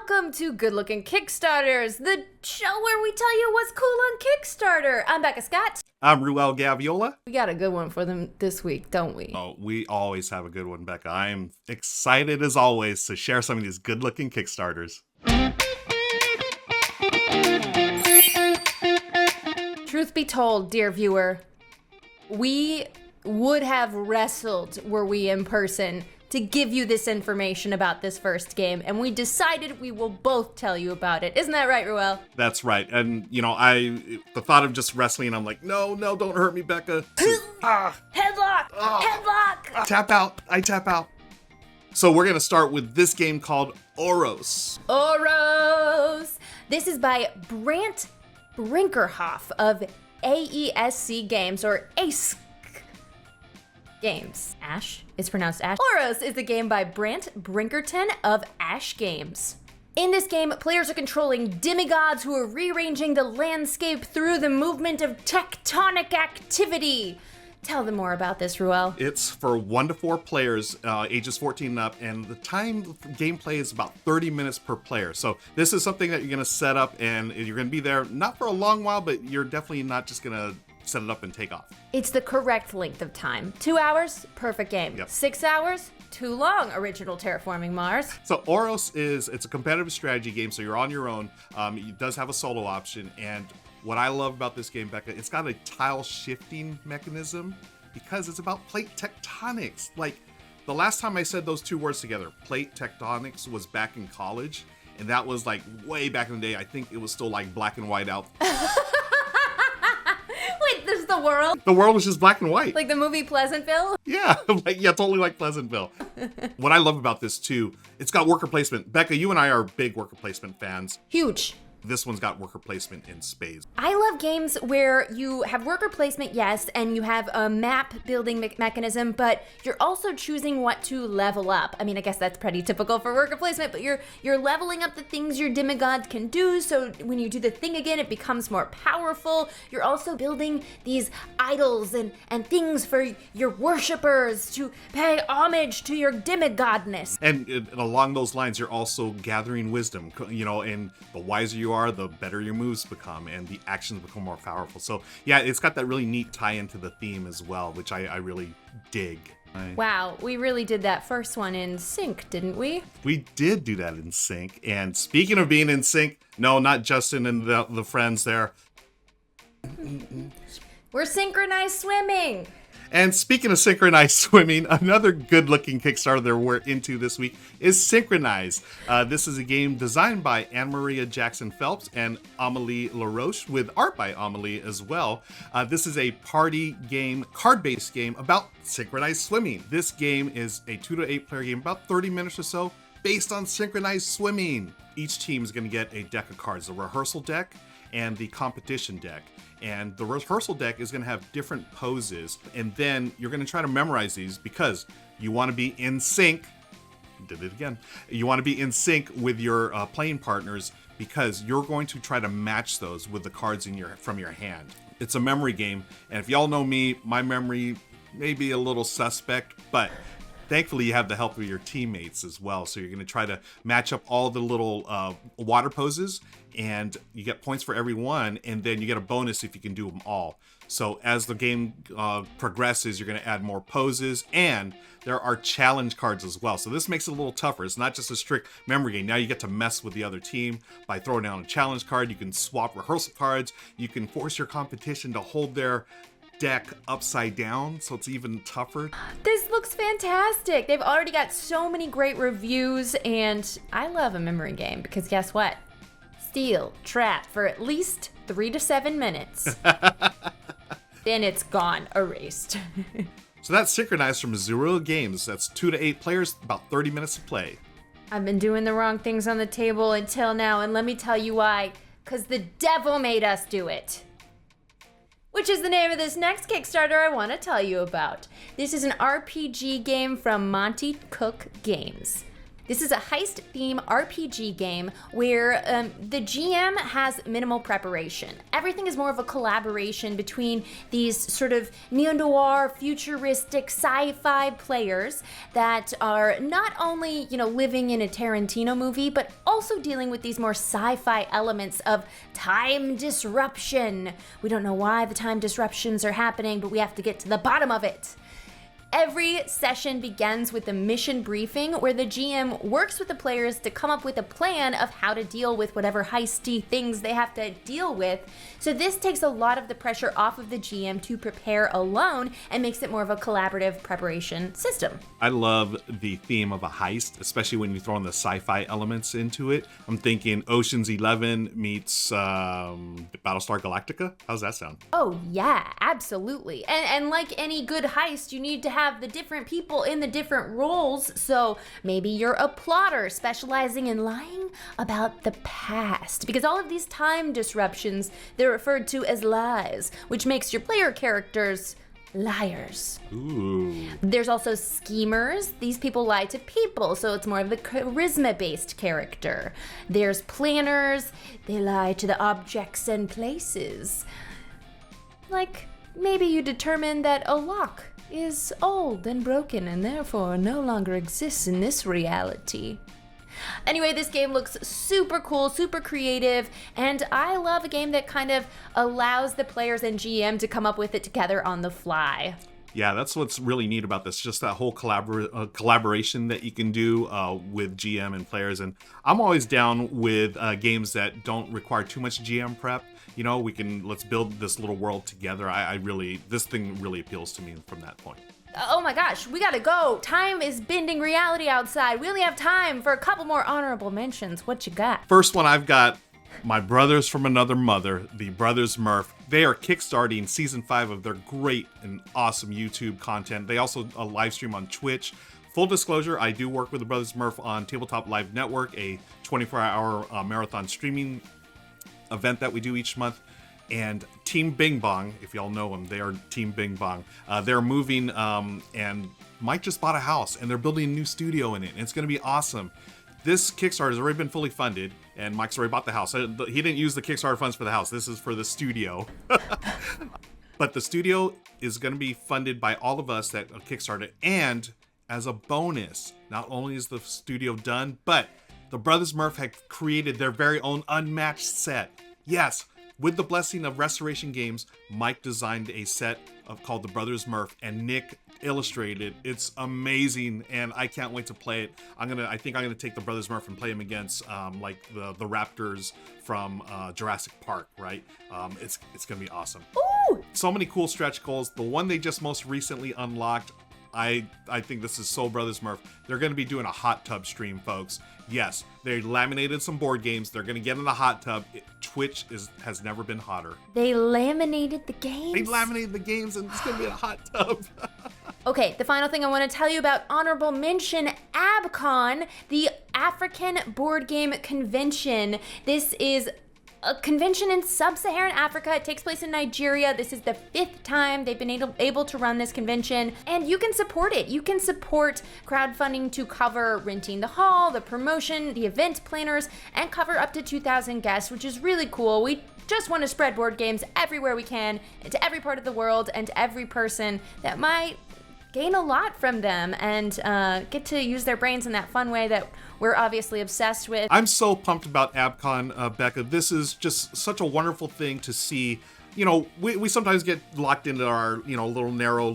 Welcome to Good Lookin Kickstarters, the show where we tell you what's cool on Kickstarter. I'm Becca Scott. I'm Ruel Gaviola. We got a good one for them this week, don't we? Oh, we always have a good one, Becca. I'm excited as always to share some of these good-looking Kickstarters. Truth be told, dear viewer, we would have wrestled were we in person to give you this information about this first game, and we decided we will both tell you about it. Isn't that right, Ruel? That's right. And, you know, the thought of just wrestling, I'm like, no, don't hurt me, Becca. Headlock! Headlock! Tap out. I tap out. So we're going to start with this game called Oros. Oros! This is by Brant Brinkerhoff of AESC Games, or ACE Games. Ash? It's pronounced Ash. Oros is a game by Brant Brinkerton of Ash Games. In this game, players are controlling demigods who are rearranging the landscape through the movement of tectonic activity. Tell them more about this, Ruel. It's for 1 to 4 players, ages 14 and up, and the time gameplay is about 30 minutes per player. So this is something that you're going to set up, and you're going to be there not for a long while, but you're definitely not just going to set it up and take off. It's the correct length of time. 2 hours, perfect game. Yep. 6 hours, too long, original Terraforming Mars. So Oros it's a competitive strategy game, so you're on your own. It does have a solo option, and what I love about this game, Becca, it's got a tile shifting mechanism because it's about plate tectonics. Like, the last time I said those two words together, plate tectonics, was back in college, and that was like way back in the day. I think it was still like black and white out. Wait, this is the world? The world was just black and white. Like the movie Pleasantville? Yeah, totally like Pleasantville. What I love about this too, it's got worker placement. Becca, you and I are big worker placement fans. Huge. This one's got worker placement in spades. I love games where you have worker placement, yes, and you have a map building mechanism, but you're also choosing what to level up. I mean, I guess that's pretty typical for worker placement, but you're leveling up the things your demigod can do, so when you do the thing again, it becomes more powerful. You're also building these idols and things for your worshippers to pay homage to your demigodness. And along those lines, you're also gathering wisdom, you know, and the wiser you are, the better your moves become and the actions become more powerful. So yeah, it's got that really neat tie into the theme as well, which I really dig. Wow, we really did that first one in sync, didn't we? We did do that in sync. And speaking of being in sync, no, not Justin and the friends there. We're synchronized swimming. And speaking of synchronized swimming, another good-looking Kickstarter that we're into this week is Synchronized. This is a game designed by Anne-Maria Jackson-Phelps and Amelie LaRoche, with art by Amelie as well. This is a party game, card-based game about synchronized swimming. This game is a 2 to 8 player game, about 30 minutes or so, based on synchronized swimming. Each team is going to get a deck of cards, the rehearsal deck and the competition deck. And the rehearsal deck is going to have different poses, and then you're going to try to memorize these because you want to be in sync. Did it again. You want to be in sync with your playing partners because you're going to try to match those with the cards from your hand. It's a memory game, and if y'all know me, my memory may be a little suspect, but thankfully, you have the help of your teammates as well. So you're going to try to match up all the little water poses, and you get points for every one, and then you get a bonus if you can do them all. So as the game progresses, you're going to add more poses, and there are challenge cards as well. So this makes it a little tougher. It's not just a strict memory game. Now you get to mess with the other team by throwing down a challenge card. You can swap rehearsal cards. You can force your competition to hold their deck upside down, so it's even tougher. This looks fantastic. They've already got so many great reviews, and I love a memory game because guess what? Steal, trap for at least 3 to 7 minutes. Then it's gone, erased. So that's Synchronized from Ruel Games. That's 2 to 8 players, about 30 minutes to play. I've been doing the wrong things on the table until now, and let me tell you why. Because the devil made us do it. Which is the name of this next Kickstarter I want to tell you about. This is an RPG game from Monty Cook Games. This is a heist theme RPG game where the GM has minimal preparation. Everything is more of a collaboration between these sort of neo-noir, futuristic sci-fi players that are not only, living in a Tarantino movie, but also also dealing with these more sci-fi elements of time disruption. We don't know why the time disruptions are happening, but we have to get to the bottom of it. Every session begins with a mission briefing where the GM works with the players to come up with a plan of how to deal with whatever heisty things they have to deal with. So this takes a lot of the pressure off of the GM to prepare alone and makes it more of a collaborative preparation system. I love the theme of a heist, especially when you throw in the sci-fi elements into it. I'm thinking Ocean's 11 meets Battlestar Galactica. How's that sound? Oh yeah, absolutely. And like any good heist, you need to have the different people in the different roles. So maybe you're a plotter specializing in lying about the past, because all of these time disruptions, they're referred to as lies, which makes your player characters liars. Ooh. There's also schemers. These people lie to people, so it's more of a charisma-based character. There's planners. They lie to the objects and places. Like, maybe you determine that a lock is old and broken and therefore no longer exists in this reality. Anyway, this game looks super cool, super creative, and I love a game that kind of allows the players and GM to come up with it together on the fly. Yeah, that's what's really neat about this, just that whole collaboration that you can do with GM and players. And I'm always down with games that don't require too much GM prep. You know, let's build this little world together. This thing really appeals to me from that point. Oh my gosh, we gotta go. Time is bending reality outside. We only have time for a couple more honorable mentions. What you got? First one I've got, my brothers from another mother, the brothers Murph. They are kickstarting season 5 of their great and awesome YouTube content. They also live stream on Twitch. Full disclosure, I do work with the brothers Murph on Tabletop Live Network, a 24-hour marathon streaming event that we do each month. And Team Bing Bong, if y'all know them, they are Team Bing Bong. They're moving, and Mike just bought a house, and they're building a new studio in it, and it's going to be awesome. This Kickstarter has already been fully funded, and Mike's already bought the house. He didn't use the Kickstarter funds for the house. This is for the studio. But the studio is going to be funded by all of us that Kickstarted, and as a bonus, not only is the studio done, but the brothers Murph have created their very own unmatched set. Yes. With the blessing of Restoration Games, Mike designed a set called The Brothers Murph, and Nick illustrated. It's amazing, and I can't wait to play it. I think I'm gonna take the Brothers Murph and play them against like the raptors from Jurassic Park, right? It's gonna be awesome. Ooh! So many cool stretch goals. The one they just most recently unlocked, I think this is so Brothers Murph. They're going to be doing a hot tub stream, folks. Yes, they laminated some board games. They're going to get in the hot tub. Twitch has never been hotter. They laminated the games? They laminated the games, and it's going to be a hot tub. Okay, the final thing I want to tell you about honorable mention, AbCon, the African Board Game Convention. This is a convention in sub-Saharan Africa. It takes place in Nigeria. This is the 5th time they've been able to run this convention, and you can support it. You can support crowdfunding to cover renting the hall, the promotion, the event planners, and cover up to 2,000 guests, which is really cool. We just want to spread board games everywhere we can, to every part of the world, and to every person that might gain a lot from them and get to use their brains in that fun way that we're obviously obsessed with. I'm so pumped about AbCon, Becca. This is just such a wonderful thing to see. You know, we sometimes get locked into our, little narrow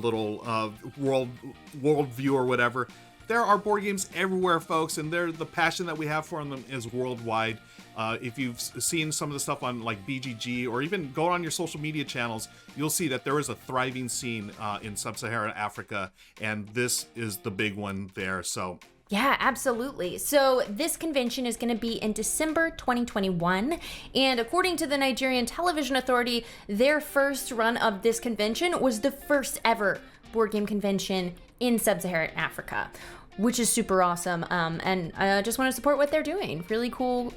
world view or whatever. There are board games everywhere, folks, and the passion that we have for them is worldwide. If you've seen some of the stuff on like BGG or even go on your social media channels, you'll see that there is a thriving scene in sub-Saharan Africa, and this is the big one there. So yeah, absolutely. So this convention is going to be in December 2021, and according to the Nigerian Television Authority, their first run of this convention was the first ever board game convention in sub-Saharan Africa, which is super awesome. And I just want to support what they're doing. Really cool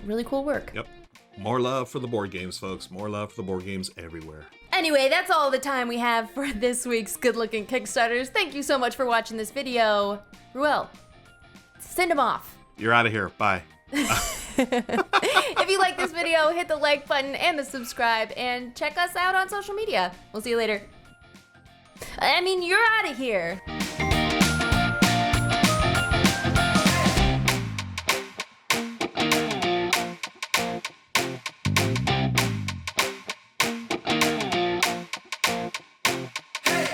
work. Yep. More love for the board games, folks. More love for the board games everywhere. Anyway, that's all the time we have for this week's Good Looking Kickstarters. Thank you so much for watching this video. Ruel, send them off. You're out of here. Bye. If you like this video, hit the like button and the subscribe, and check us out on social media. We'll see you later. You're out of here.